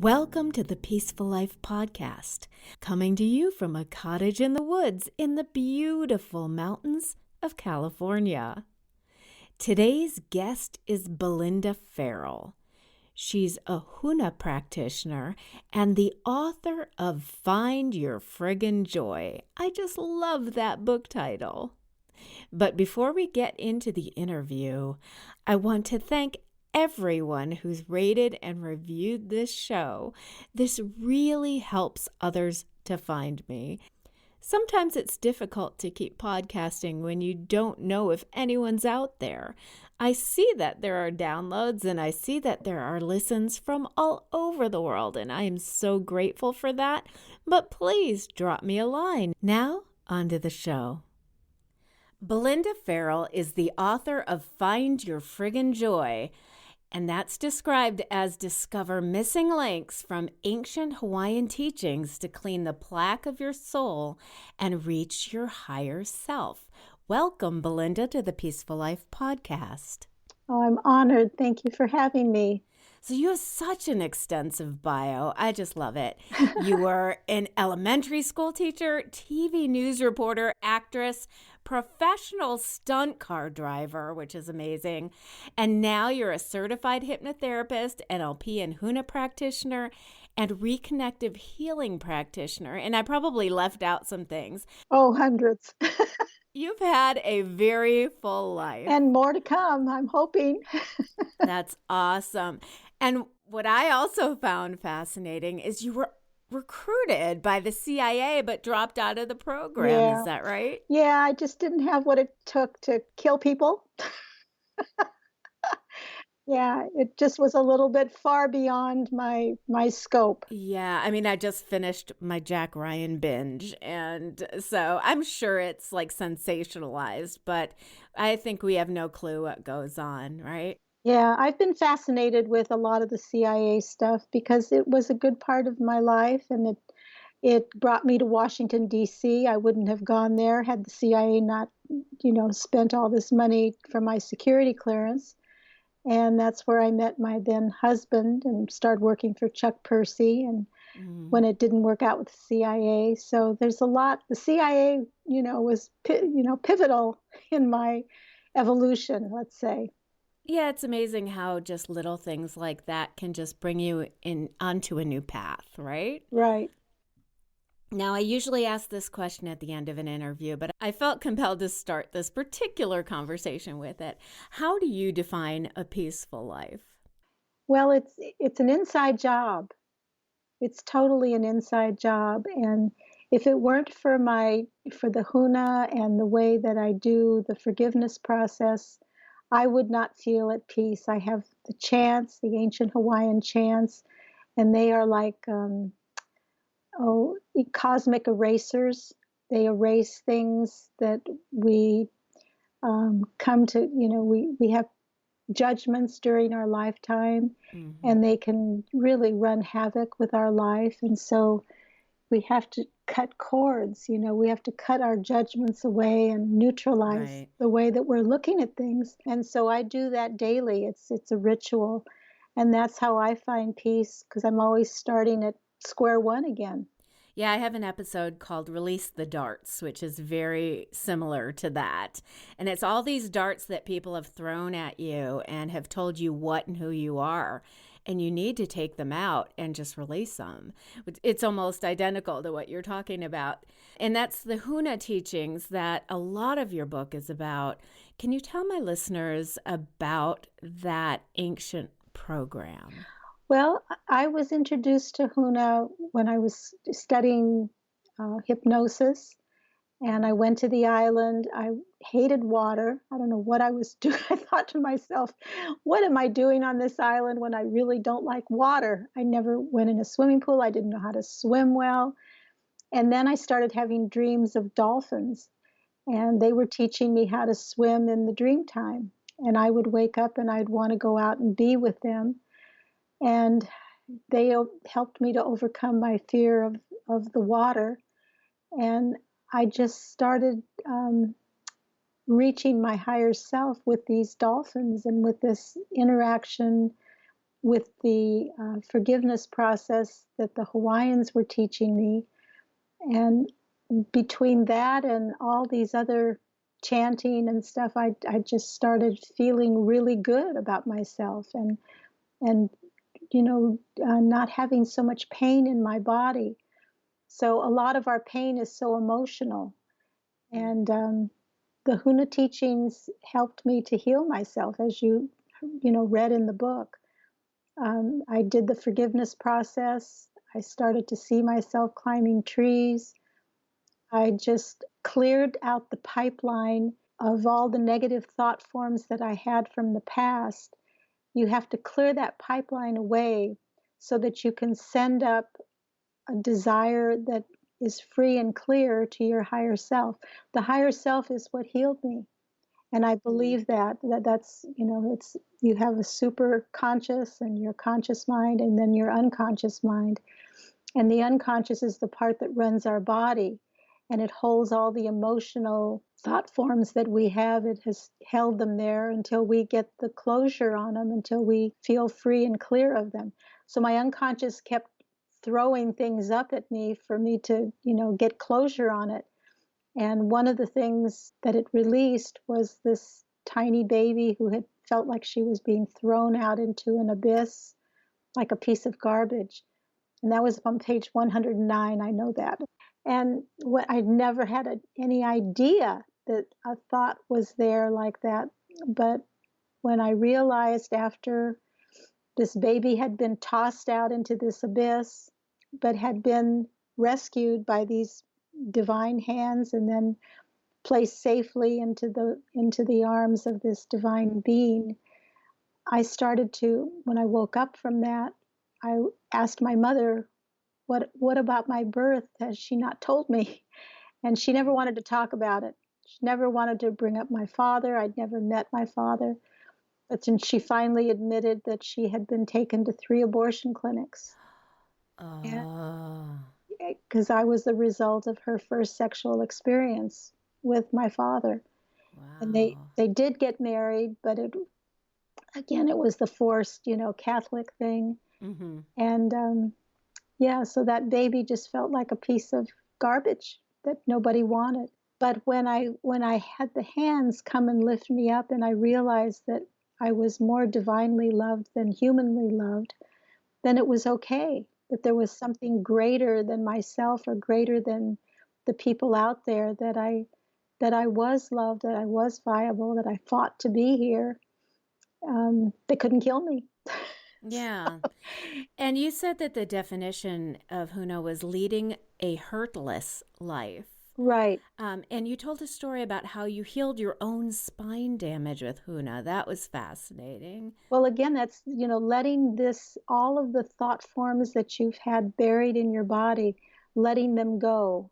Welcome to the Peaceful Life Podcast, coming to you from a cottage in the woods in the beautiful mountains of California. Today's guest is Belinda Farrell. She's a Huna practitioner and the author of Find Your Friggin' Joy. I just love that book title. But before we get into the interview, I want to thank everyone who's rated and reviewed this show. This really helps others to find me. Sometimes it's difficult to keep podcasting when you don't know if anyone's out there. I see that there are downloads and I see that there are listens from all over the world, and I am so grateful for that. But please drop me a line. Now, on to the show. Belinda Farrell is the author of Find Your Friggin' Joy, and that's described as discover missing links from ancient Hawaiian teachings to clean the plaque of your soul and reach your higher self. Welcome, Belinda, to the Peaceful Life Podcast. Oh, I'm honored. Thank you for having me. So you have such an extensive bio. I just love it. You were an elementary school teacher, TV news reporter, actress, professional stunt car driver, which is amazing. And now you're a certified hypnotherapist, NLP and Huna practitioner, and reconnective healing practitioner. And I probably left out some things. Oh, hundreds. You've had a very full life. And more to come, I'm hoping. That's awesome. And what I also found fascinating is you were recruited by the CIA but dropped out of the program. Yeah. Is that right? Yeah, I just didn't have what it took to kill people. Yeah, it just was a little bit far beyond my scope. Yeah, I mean, I just finished my Jack Ryan binge, and so I'm sure it's like sensationalized, but I think we have no clue what goes on, right? Yeah, I've been fascinated with a lot of the CIA stuff because it was a good part of my life, and it brought me to Washington, D.C. I wouldn't have gone there had the CIA not, spent all this money for my security clearance. And that's where I met my then husband and started working for Chuck Percy. And when it didn't work out with the CIA, so there's a lot. The CIA, was pivotal in my evolution, let's say. Yeah, it's amazing how just little things like that can just bring you onto a new path, right? Right. Now, I usually ask this question at the end of an interview, but I felt compelled to start this particular conversation with it. How do you define a peaceful life? Well, it's an inside job. It's totally an inside job. And if it weren't for the Huna and the way that I do the forgiveness process, I would not feel at peace. I have the chants, the ancient Hawaiian chants, and they are like cosmic erasers. They erase things that we come to, we have judgments during our lifetime, and they can really run havoc with our life. And so we have to cut cords, we have to cut our judgments away and neutralize the way that we're looking at things. And so I do that daily. It's a ritual. And that's how I find peace, because I'm always starting at square one again. Yeah, I have an episode called Release the Darts, which is very similar to that. And it's all these darts that people have thrown at you and have told you what and who you are. And you need to take them out and just release them. It's almost identical to what you're talking about. And that's the Huna teachings that a lot of your book is about. Can you tell my listeners about that ancient program? Well, I was introduced to Huna when I was studying hypnosis, and I went to the island. I hated water. I don't know what I was doing. I thought to myself, what am I doing on this island when I really don't like water? I never went in a swimming pool. I didn't know how to swim well. And then I started having dreams of dolphins, and they were teaching me how to swim in the dream time. And I would wake up and I'd want to go out and be with them. And they helped me to overcome my fear of the water. And I just started reaching my higher self with these dolphins and with this interaction with the forgiveness process that the Hawaiians were teaching me. And between that and all these other chanting and stuff, I just started feeling really good about myself and not having so much pain in my body. So a lot of our pain is so emotional. And the Huna teachings helped me to heal myself, as you read in the book. I did the forgiveness process. I started to see myself climbing trees. I just cleared out the pipeline of all the negative thought forms that I had from the past. You have to clear that pipeline away so that you can send up a desire that is free and clear to your higher self. The higher self is what healed me. And I believe that's, it's, you have a super conscious and your conscious mind and then your unconscious mind. And the unconscious is the part that runs our body, and it holds all the emotional thought forms that we have. It has held them there until we get the closure on them, until we feel free and clear of them. So my unconscious kept throwing things up at me for me to, get closure on it. And one of the things that it released was this tiny baby who had felt like she was being thrown out into an abyss, like a piece of garbage. And that was on page 109. I know that. And what I'd never had any idea that a thought was there like that. But when I realized after this baby had been tossed out into this abyss, but had been rescued by these divine hands and then placed safely into the arms of this divine being, I started to, when I woke up from that, I asked my mother, what about my birth has she not told me? And she never wanted to talk about it. She never wanted to bring up my father. I'd never met my father. But then she finally admitted that she had been taken to 3 abortion clinics. Oh, Because I was the result of her first sexual experience with my father. And they wow. did get married, but it was the forced, Catholic thing. Mm-hmm. And yeah, so that baby just felt like a piece of garbage that nobody wanted. But when I had the hands come and lift me up and I realized that I was more divinely loved than humanly loved, then it was okay, that there was something greater than myself or greater than the people out there, that I was loved, that I was viable, that I fought to be here. They couldn't kill me. Yeah. And you said that the definition of Huna was leading a hurtless life. Right. And you told a story about how you healed your own spine damage with Huna. That was fascinating. Well, again, that's, letting all of the thought forms that you've had buried in your body, letting them go,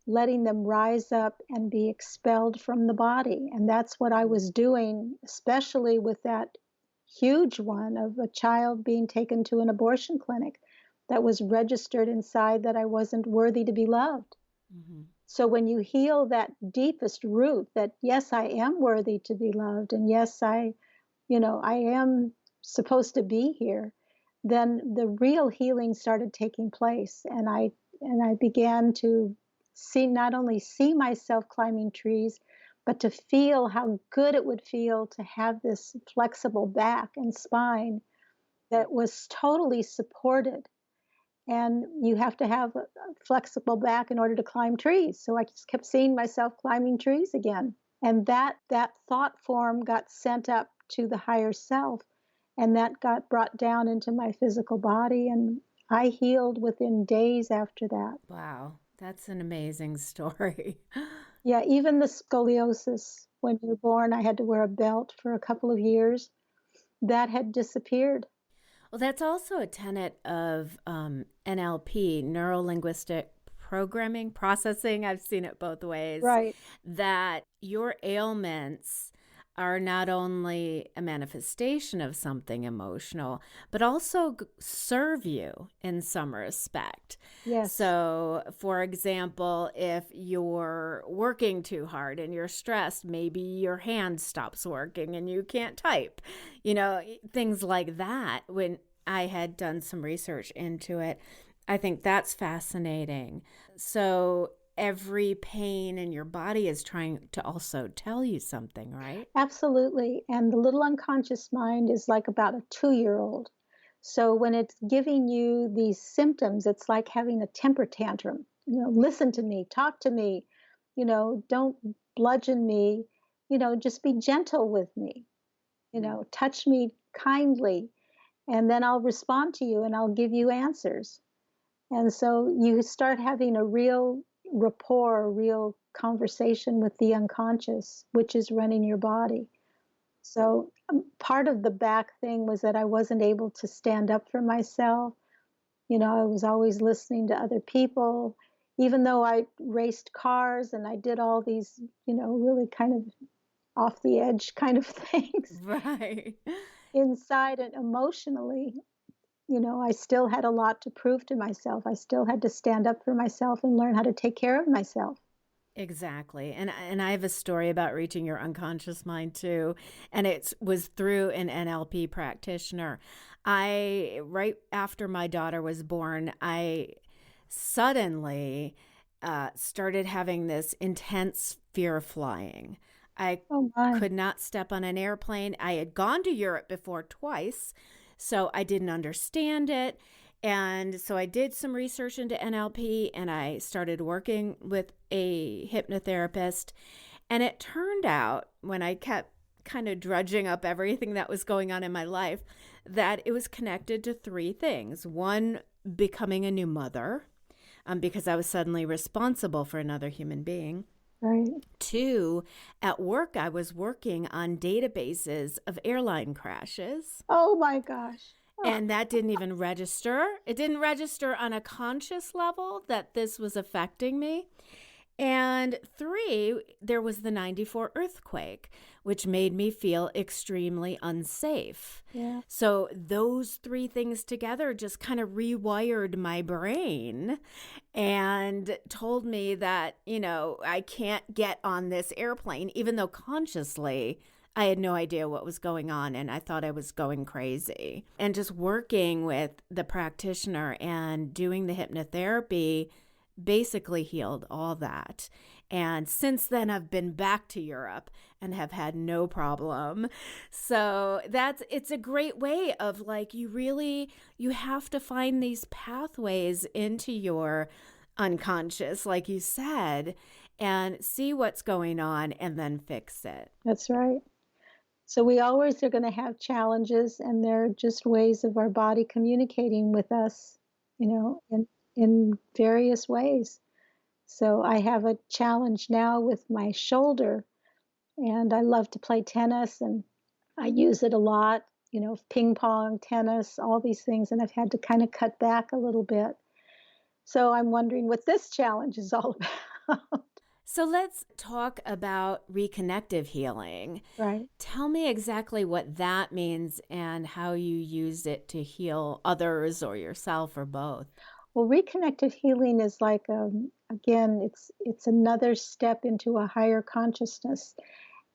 letting them rise up and be expelled from the body. And that's what I was doing, especially with that huge one of a child being taken to an abortion clinic that was registered inside that I wasn't worthy to be loved. Mm-hmm. So when you heal that deepest root, that yes, I am worthy to be loved, and yes, I am supposed to be here, then the real healing started taking place. And I began to not only see myself climbing trees, but to feel how good it would feel to have this flexible back and spine that was totally supported. And you have to have a flexible back in order to climb trees. So I just kept seeing myself climbing trees again. And that thought form got sent up to the higher self, and that got brought down into my physical body, and I healed within days after that. Wow. That's an amazing story. Yeah, even the scoliosis, when you're born, I had to wear a belt for a couple of years. That had disappeared. Well, that's also a tenet of NLP, neuro linguistic programming, processing. I've seen it both ways. Right. That your ailments are not only a manifestation of something emotional, but also serve you in some respect. Yes. So, for example, if you're working too hard and you're stressed, maybe your hand stops working and you can't type, things like that. I had done some research into it. I think that's fascinating. So every pain in your body is trying to also tell you something, right? Absolutely. And the little unconscious mind is like about a 2-year-old. So when it's giving you these symptoms, it's like having a temper tantrum. Listen to me, talk to me, don't bludgeon me, just be gentle with me, touch me kindly, and then I'll respond to you and I'll give you answers. And so you start having a real rapport, a real conversation with the unconscious, which is running your body. So part of the back thing was that I wasn't able to stand up for myself. I was always listening to other people, even though I raced cars and I did all these, really kind of off the edge kind of things. Right. Inside and emotionally, I still had a lot to prove to myself. I still had to stand up for myself and learn how to take care of myself. Exactly. And I have a story about reaching your unconscious mind too. And it was through an NLP practitioner. Right after my daughter was born, I suddenly started having this intense fear of flying. I Oh my. could not step on an airplane. I had gone to Europe before twice, so I didn't understand it. And so I did some research into NLP and I started working with a hypnotherapist. And it turned out, when I kept kind of drudging up everything that was going on in my life, that it was connected to three things. One, becoming a new mother, because I was suddenly responsible for another human being. Right. Two, at work, I was working on databases of airline crashes. Oh my gosh. Oh, And that didn't even register. It didn't register on a conscious level that this was affecting me. And three, there was the 94 earthquake, which made me feel extremely unsafe. yeah. So those three things together just kind of rewired my brain and told me that, I can't get on this airplane, even though consciously I had no idea what was going on and I thought I was going crazy. And just working with the practitioner and doing the hypnotherapy basically healed all that. And since then, I've been back to Europe and have had no problem. So it's a great way of you have to find these pathways into your unconscious, like you said, and see what's going on and then fix it. That's right. So we always are going to have challenges, and they're just ways of our body communicating with us, in various ways. So I have a challenge now with my shoulder, and I love to play tennis, and I use it a lot, ping pong, tennis, all these things, and I've had to kind of cut back a little bit. So I'm wondering what this challenge is all about. So let's talk about reconnective healing. Right. Tell me exactly what that means and how you use it to heal others or yourself or both. Well, reconnective healing is like, again, it's another step into a higher consciousness.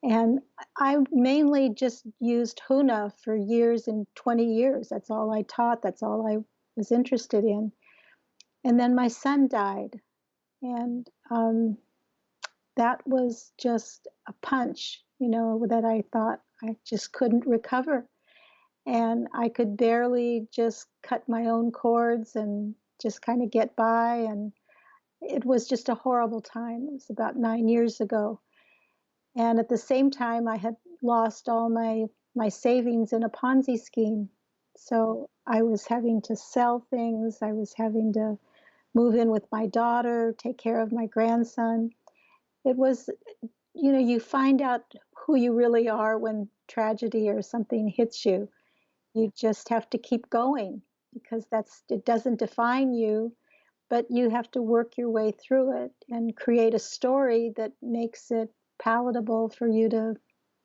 And I mainly just used Huna for years and 20 years. That's all I taught. That's all I was interested in. And then my son died. And that was just a punch, that I thought I just couldn't recover. And I could barely just cut my own cords and just kind of get by. And it was just a horrible time. It was about 9 years ago. And at the same time, I had lost all my savings in a Ponzi scheme. So I was having to sell things. I was having to move in with my daughter, take care of my grandson. It was, you find out who you really are when tragedy or something hits you. You just have to keep going because it doesn't define you, but you have to work your way through it and create a story that makes it palatable for you to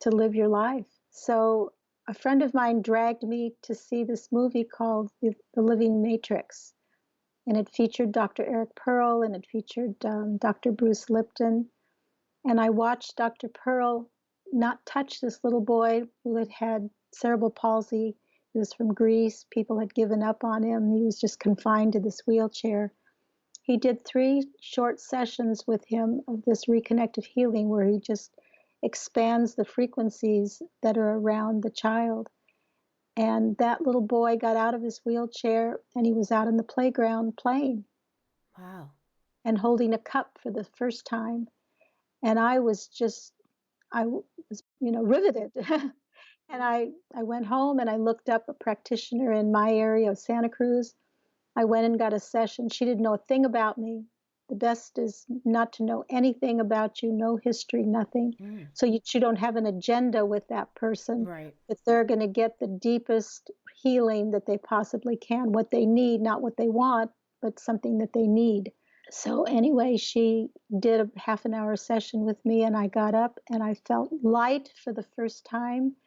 live your life. So a friend of mine dragged me to see this movie called The Living Matrix. And it featured Dr. Eric Pearl and it featured Dr. Bruce Lipton. And I watched Dr. Pearl not touch this little boy who had cerebral palsy. He He was from Greece. People had given up on him. He was just confined to this wheelchair. He did 3 short sessions with him of this reconnective healing where he just expands the frequencies that are around the child. And that little boy got out of his wheelchair and he was out in the playground playing. Wow. And holding a cup for the first time. And I was riveted. And I went home and I looked up a practitioner in my area of Santa Cruz. I went and got a session. She didn't know a thing about me. The best is not to know anything about you, no history, nothing. So you don't have an agenda with that person. Right. But they're going to get the deepest healing that they possibly can, what they need, not what they want, but something that they need. So anyway, she did a half an hour session with me and I got up and I felt light for the first time.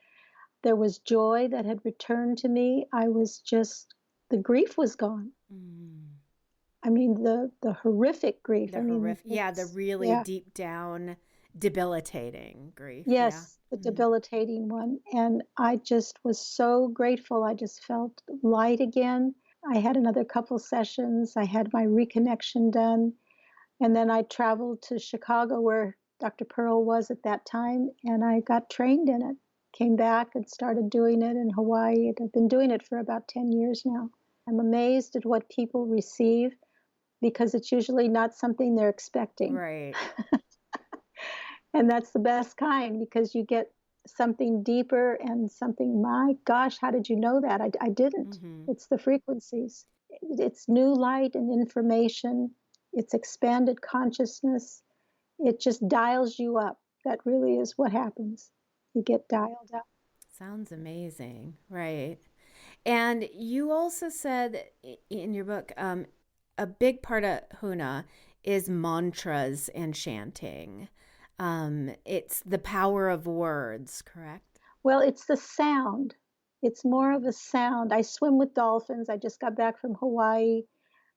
There was joy that had returned to me. The grief was gone. I mean, the horrific grief. The really deep down, debilitating grief. Yes, the debilitating one. And I just was so grateful. I just felt light again. I had another couple sessions. I had my reconnection done. And then I traveled to Chicago where Dr. Pearl was at that time, and I got trained in it. Came back and started doing it in Hawaii. I've been doing it for about 10 years now. I'm amazed at what people receive because it's usually not something they're expecting. Right. And that's the best kind because you get something deeper and something, my gosh, how did you know that? I didn't. It's the frequencies. It's new light and information. It's expanded consciousness. It just dials you up. That really is what happens. You get dialed up. Sounds amazing. Right. And you also said in your book, a big part of Huna is mantras and chanting. It's the power of words, correct? Well, it's the sound. It's more of a sound. I swim with dolphins. I just got back from Hawaii.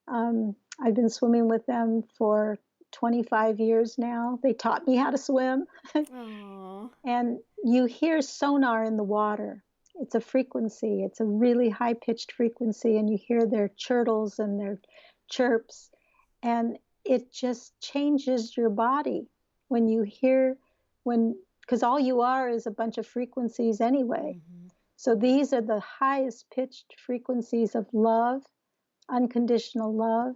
I've been swimming with them for 25 years now. They taught me how to swim. And you hear sonar in the water. It's a frequency. It's a really high-pitched frequency, and you hear their chortles and their chirps, and it just changes your body when you hear, because all you are is a bunch of frequencies anyway. So these are the highest pitched frequencies of love, unconditional love,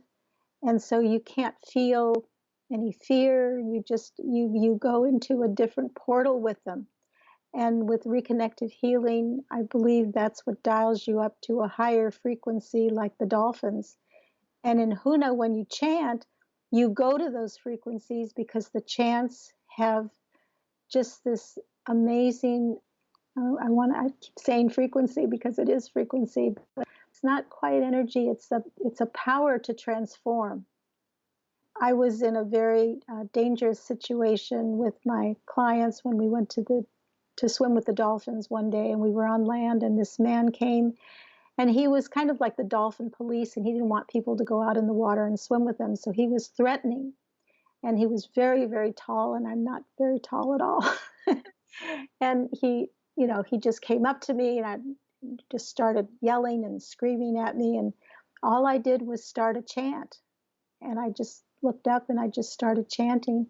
and so you can't feel any fear. You go into a different portal with them. And with reconnective healing, I believe that's what dials you up to a higher frequency like the dolphins. And in Huna, when you chant, you go to those frequencies because the chants have just this amazing, I keep saying frequency because it is frequency, but it's not quite energy. It's a power to transform. I was in a very dangerous situation with my clients when we went to swim with the dolphins one day, and we were on land, and this man came, and he was kind of like the dolphin police, and he didn't want people to go out in the water and swim with them, so he was threatening, and he was very, very tall, and I'm not very tall at all. And he just came up to me, and I just started yelling and screaming at me, and all I did was start a chant, and I just looked up and I just started chanting,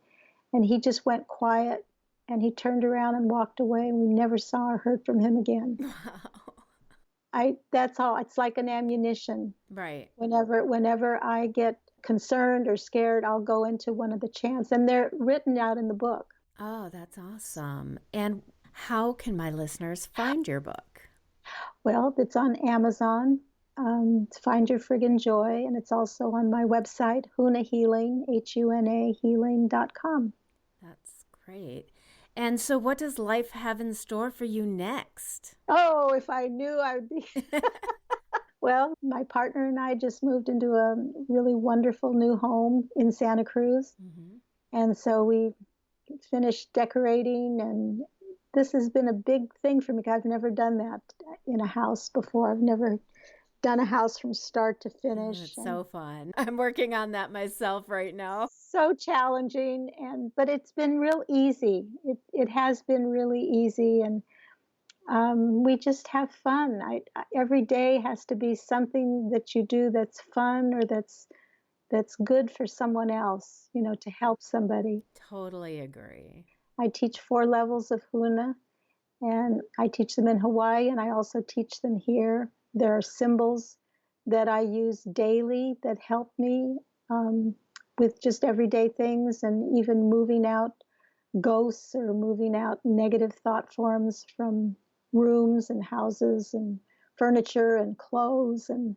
and he just went quiet. And he turned around and walked away, and we never saw or heard from him again. Wow. That's all. It's like an ammunition. Right. Whenever I get concerned or scared, I'll go into one of the chants, and they're written out in the book. Oh, that's awesome. And how can my listeners find your book? Well, it's on Amazon. Find Your Friggin' Joy, and it's also on my website, Huna Healing, Huna healing.com. That's great. And so what does life have in store for you next? Oh, if I knew, I would be. Well, my partner and I just moved into a really wonderful new home in Santa Cruz. And so we finished decorating, and this has been a big thing for me because I've never done that in a house before. I've never done a house from start to finish. It's so fun. I'm working on that myself right now. So challenging, but it's been real easy. It has been really easy, and We just have fun. Every day has to be something that you do that's fun or that's good for someone else, to help somebody. Totally agree. I teach 4 levels of Huna, and I teach them in Hawaii, and I also teach them here. There are symbols that I use daily that help me with just everyday things, and even moving out ghosts or moving out negative thought forms from rooms and houses and furniture and clothes. And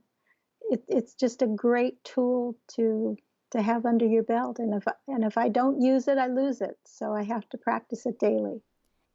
it's just a great tool to have under your belt. And if I don't use it, I lose it. So I have to practice it daily.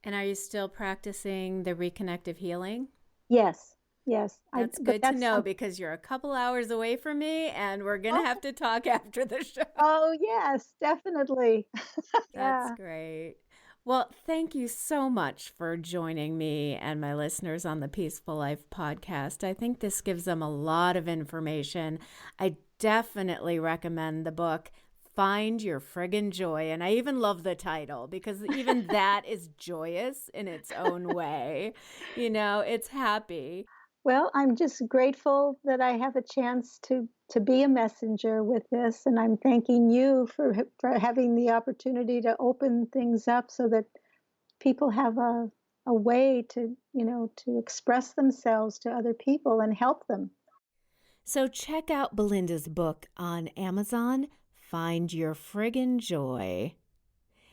And are you still practicing the reconnective healing? Yes, yes. That's But good to that's know because you're a couple hours away from me and we're going to oh, have to talk after the show. oh yes, definitely. That's Yeah. great. Well, thank you so much for joining me and my listeners on the Peaceful Life podcast. I think this gives them a lot of information. I definitely recommend the book, Find Your Friggin' Joy. And I even love the title because even that is joyous in its own way. It's happy. Well, I'm just grateful that I have a chance to be a messenger with this, and I'm thanking you for having the opportunity to open things up so that people have a way to express themselves to other people and help them. So check out Belinda's book on Amazon, Find Your Friggin' Joy.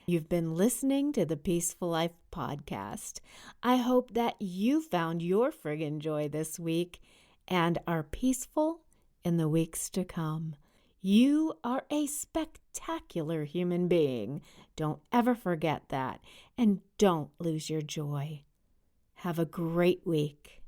You've been listening to the Peaceful Life podcast. I hope that you found your friggin' joy this week and are peaceful in the weeks to come. You are a spectacular human being. Don't ever forget that. And don't lose your joy. Have a great week.